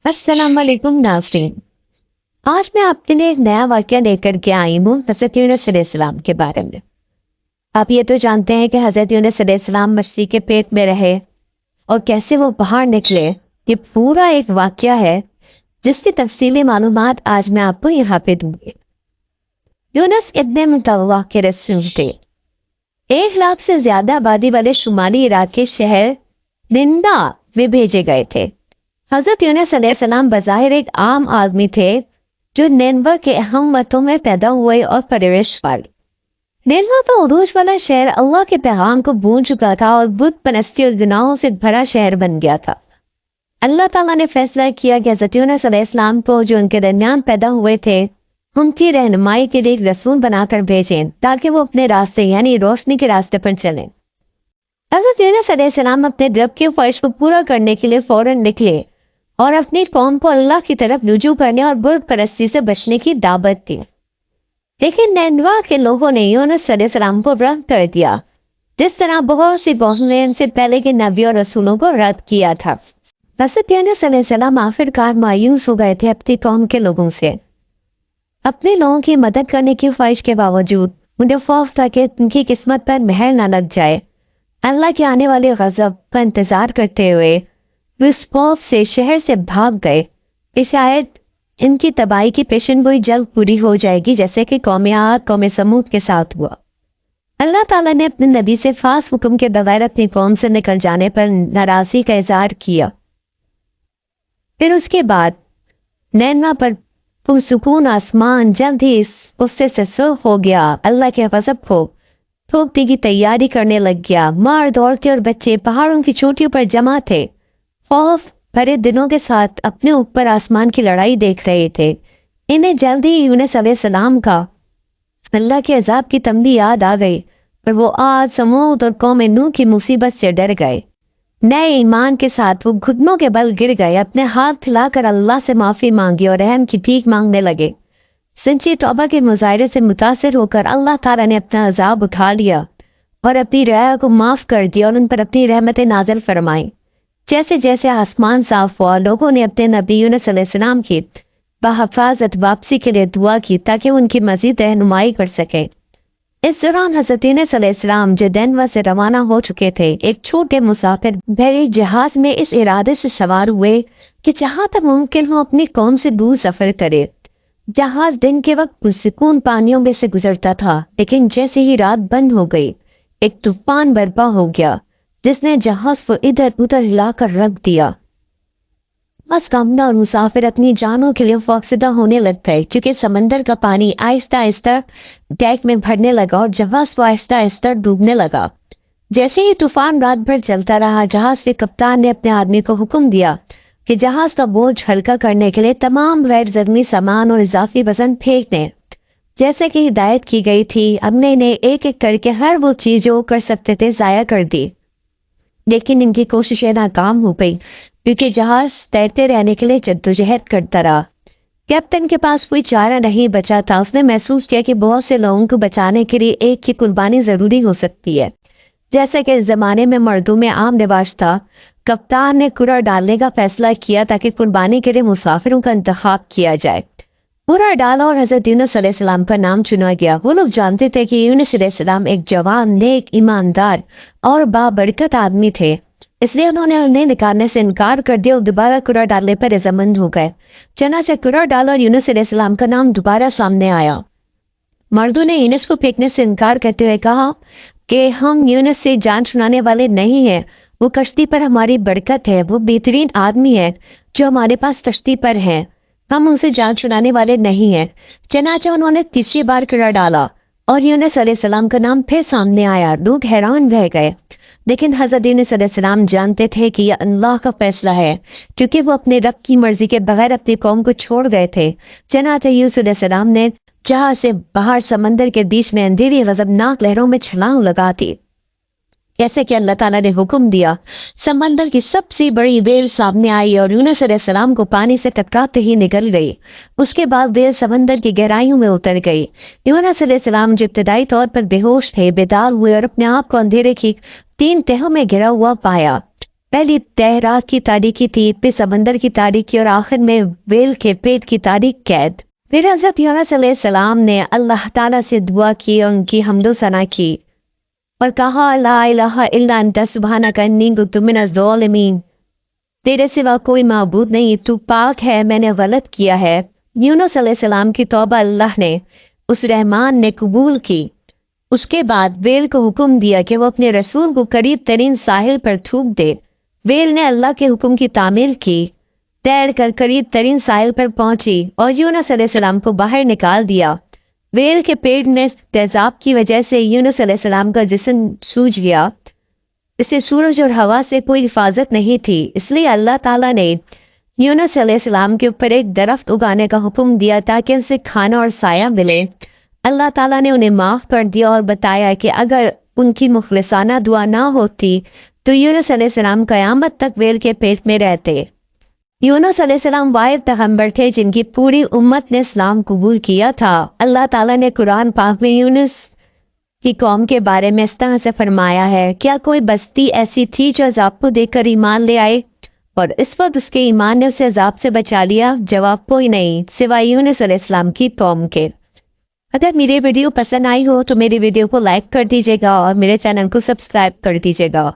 السلام علیکم ناظرین، آج میں آپ کے لیے ایک نیا واقعہ لے کر کے آئی ہوں حضرت یونس علیہ السلام کے بارے میں۔ آپ یہ تو جانتے ہیں کہ حضرت یونس علیہ السلام مچھلی کے پیٹ میں رہے اور کیسے وہ باہر نکلے۔ یہ پورا ایک واقعہ ہے جس کی تفصیلی معلومات آج میں آپ کو یہاں پہ دوں گی۔ یونس ابن متوہ کے رسول تھے۔ 1 لاکھ سے زیادہ آبادی والے شمالی عراق کے شہر نندا میں بھیجے گئے تھے۔ حضرت یونس علیہ السلام بظاہر ایک عام آدمی تھے جو نینوا کے اہم وطنوں میں پیدا ہوئے اور پرورش پالی۔ نینوا کا عروج والا شہر اللہ کے پیغام کو بھول چکا تھا اور بت پرستی اور گناہوں سے بھرا شہر بن گیا تھا۔ اللہ تعالیٰ نے فیصلہ کیا کہ حضرت یونس علیہ السلام کو جو ان کے درمیان پیدا ہوئے تھے ان کی رہنمائی کے لیے ایک رسول بنا کر بھیجیں تاکہ وہ اپنے راستے یعنی روشنی کے راستے پر چلیں۔ حضرت یونس علیہ السلام اپنے رب کے فرض کو پورا کرنے کے لیے فوراً نکلے اور اپنی قوم کو اللہ کی طرف رجوع کرنے اور بت پرستی سے بچنے کی دعوت دی۔ لیکن نینوا کے لوگوں نے یونس علیہ السلام کو رد کر دیا، جس طرح بہت سی قوموں نے ان سے پہلے کے نبیوں اور رسولوں کو رد کیا تھا۔ حضرت یونس علیہ السلام آخرکار مایوس ہو گئے تھے اپنی قوم کے لوگوں سے۔ اپنے لوگوں کی مدد کرنے کی خواہش کے باوجود انہیں خوف تھا کہ ان کی قسمت پر مہر نہ لگ جائے۔ اللہ کے آنے والے غضب کا انتظار کرتے ہوئے وہ اس خوف سے شہر سے بھاگ گئے کہ شاید ان کی تباہی کی پیشن گوئی جلد پوری ہو جائے گی، جیسے کہ قوم عاد قوم سمود کے ساتھ ہوا۔ اللہ تعالیٰ نے اپنے نبی سے خاص حکم کے بغیر اپنی قوم سے نکل جانے پر ناراضی کا اظہار کیا۔ پھر اس کے بعد نینوا پر پرسکون آسمان جلد ہی اس غصے سے سرخ ہو گیا۔ اللہ کے غضب کو تھوکنے کی تیاری کرنے لگ گیا۔ مرد، عورتیں اور بچے پہاڑوں کی چوٹیوں پر جمع تھے، خوف بھرے دلوں کے ساتھ اپنے اوپر آسمان کی لڑائی دیکھ رہے تھے۔ انہیں جلد ہی یونس علیہ السلام کا اللہ کے عذاب کی تنبیہ یاد آ گئی، پر وہ عاد، سمود اور قوم نوح کی مصیبت سے ڈر گئے۔ نئے ایمان کے ساتھ وہ گھٹنوں کے بل گر گئے، اپنے ہاتھ پھیلا کر اللہ سے معافی مانگی اور رحم کی بھیک مانگنے لگے۔ سچی توبہ کے مظاہرے سے متاثر ہو کر اللہ تعالیٰ نے اپنا عذاب اٹھا لیا اور اپنی رعایا کو معاف کر دیا اور ان پر اپنی رحمتیں نازل فرمائیں۔ جیسے جیسے آسمان صاف ہوا، لوگوں نے اپنے نبی یونس علیہ السلام کی بحفاظت واپسی کے لیے دعا کی تاکہ ان کی مزید رہنمائی کر سکے۔ اس دوران حضرت یونس علیہ السلام جو نینوا سے روانہ ہو چکے تھے، ایک چھوٹے مسافر بحری جہاز میں اس ارادے سے سوار ہوئے کہ جہاں تک ممکن ہو اپنی قوم سے دور سفر کرے۔ جہاز دن کے وقت پرسکون پانیوں میں سے گزرتا تھا، لیکن جیسے ہی رات بند ہو گئی ایک طوفان برپا ہو گیا جس نے جہاز کو ادھر ادھر ہلا کر رکھ دیا۔ بس کامنا اور مسافر اپنی جانوں کے لیے خوفزدہ ہونے لگ گئے، کیونکہ سمندر کا پانی آہستہ آہستہ ڈیک میں بھرنے لگا اور جہاز کو آہستہ آہستہ ڈوبنے لگا۔ جیسے ہی طوفان رات بھر چلتا رہا، جہاز کے کپتان نے اپنے آدمی کو حکم دیا کہ جہاز کا بوجھ ہلکا کرنے کے لیے تمام غیر ضروری سامان اور اضافی وزن پھینک دیں۔ جیسے کہ ہدایت کی گئی تھی، ہم نے انہیں ایک ایک کر کے ہر وہ چیز جو کر سکتے تھے ضائع کر دی، لیکن ان کی کوششیں ناکام ہو گئی کیونکہ جہاز تیرتے رہنے کے لیے جدوجہد کرتا رہا۔ کیپٹن کے پاس کوئی چارہ نہیں بچا تھا۔ اس نے محسوس کیا کہ بہت سے لوگوں کو بچانے کے لیے ایک کی قربانی ضروری ہو سکتی ہے۔ جیسے کہ اس زمانے میں مردوں میں عام رواج تھا، کپتان نے قرعہ ڈالنے کا فیصلہ کیا تاکہ قربانی کے لیے مسافروں کا انتخاب کیا جائے۔ قرعہ ڈالا اور حضرت یونس علیہ السلام کا نام چنا گیا۔ وہ لوگ جانتے تھے کہ یونس علیہ السلام ایک جوان، نیک، ایماندار اور بابرکت آدمی تھے، اس لیے انہوں نے انہیں نکالنے سے انکار کر دیا اور دوبارہ قرعہ ڈالنے پر رضامند ہو گئے۔ چنانچہ قرعہ ڈالا اور یونس علیہ السلام کا نام دوبارہ سامنے آیا۔ مردوں نے یونس کو پھینکنے سے انکار کرتے ہوئے کہا کہ ہم یونس سے جان چھڑانے والے نہیں ہیں، وہ کشتی پر ہماری برکت ہے، وہ بہترین آدمی ہے جو ہمارے پاس کشتی پر ہے، ہم ان سے جان چھڑانے والے نہیں ہیں۔ چنانچہ انہوں نے تیسری بار قرعہ ڈالا اور یونس علیہ السلام کا نام پھر سامنے آیا۔ لوگ حیران رہ گئے، لیکن حضرت یونس علیہ السلام جانتے تھے کہ یہ اللہ کا فیصلہ ہے، کیونکہ وہ اپنے رب کی مرضی کے بغیر اپنی قوم کو چھوڑ گئے تھے۔ چنانچہ یونس علیہ السلام نے جہاز سے باہر سمندر کے بیچ میں اندھیری غضبناک لہروں میں چھلانگ لگا دی۔ جیسے کہ اللہ تعالیٰ نے حکم دیا، سمندر کی سب سے بڑی ویل سامنے آئی اور یونس علیہ السلام کو پانی سے ٹکراتے ہی نکل گئی۔ اس کے بعد ویل سمندر کی گہرائیوں میں اتر گئی۔ یونس علیہ السلام جو ابتدائی طور پر بے ہوش تھے، بیدار ہوئے اور اپنے آپ کو اندھیرے کی 3 تہوں میں گھرا ہوا پایا۔ پہلی تہ رات کی تاریکی تھی، پھر سمندر کی تاریکی اور آخر میں ویل کے پیٹ کی تاریک قید۔ پھر حضرت یونس علیہ السلام نے اللہ تعالیٰ سے دعا کی اور ان کی حمد و ثنا کی اور کہا لا الہ الا انت سبحانک انی کنت من الظالمین، تیرے سوا کوئی معبود نہیں، تو پاک ہے، میں نے غلط کیا ہے۔ یونس علیہ السلام کی توبہ اللہ نے اس رحمان نے قبول کی۔ اس کے بعد ویل کو حکم دیا کہ وہ اپنے رسول کو قریب ترین ساحل پر تھوک دے۔ ویل نے اللہ کے حکم کی تعمیل کی، تیر کر قریب ترین ساحل پر پہنچی اور یونس علیہ السلام کو باہر نکال دیا۔ ویل کے پیٹ میں تیزاب کی وجہ سے یونس علیہ السلام کا جسم سوج گیا۔ اسے سورج اور ہوا سے کوئی حفاظت نہیں تھی، اس لیے اللہ تعالیٰ نے یونس علیہ السلام کے اوپر ایک درخت اگانے کا حکم دیا تاکہ اسے کھانا اور سایہ ملے۔ اللہ تعالیٰ نے انہیں معاف کر دیا اور بتایا کہ اگر ان کی مخلصانہ دعا نہ ہوتی تو یونس علیہ السلام قیامت تک ویل کے پیٹ میں رہتے۔ یونس علیہ السلام واحد پیغمبر تھے جن کی پوری امت نے اسلام قبول کیا تھا۔ اللہ تعالیٰ نے قرآن پاک میں یونس کی قوم کے بارے میں اس طرح سے فرمایا ہے، کیا کوئی بستی ایسی تھی جو عذاب کو دیکھ کر ایمان لے آئے اور اس وقت اس کے ایمان نے اسے عذاب سے بچا لیا؟ جواب کوئی نہیں سوائے یونس علیہ السلام کی قوم کے۔ اگر میری ویڈیو پسند آئی ہو تو میری ویڈیو کو لائک کر دیجیے گا اور میرے چینل کو سبسکرائب کر دیجیے گا۔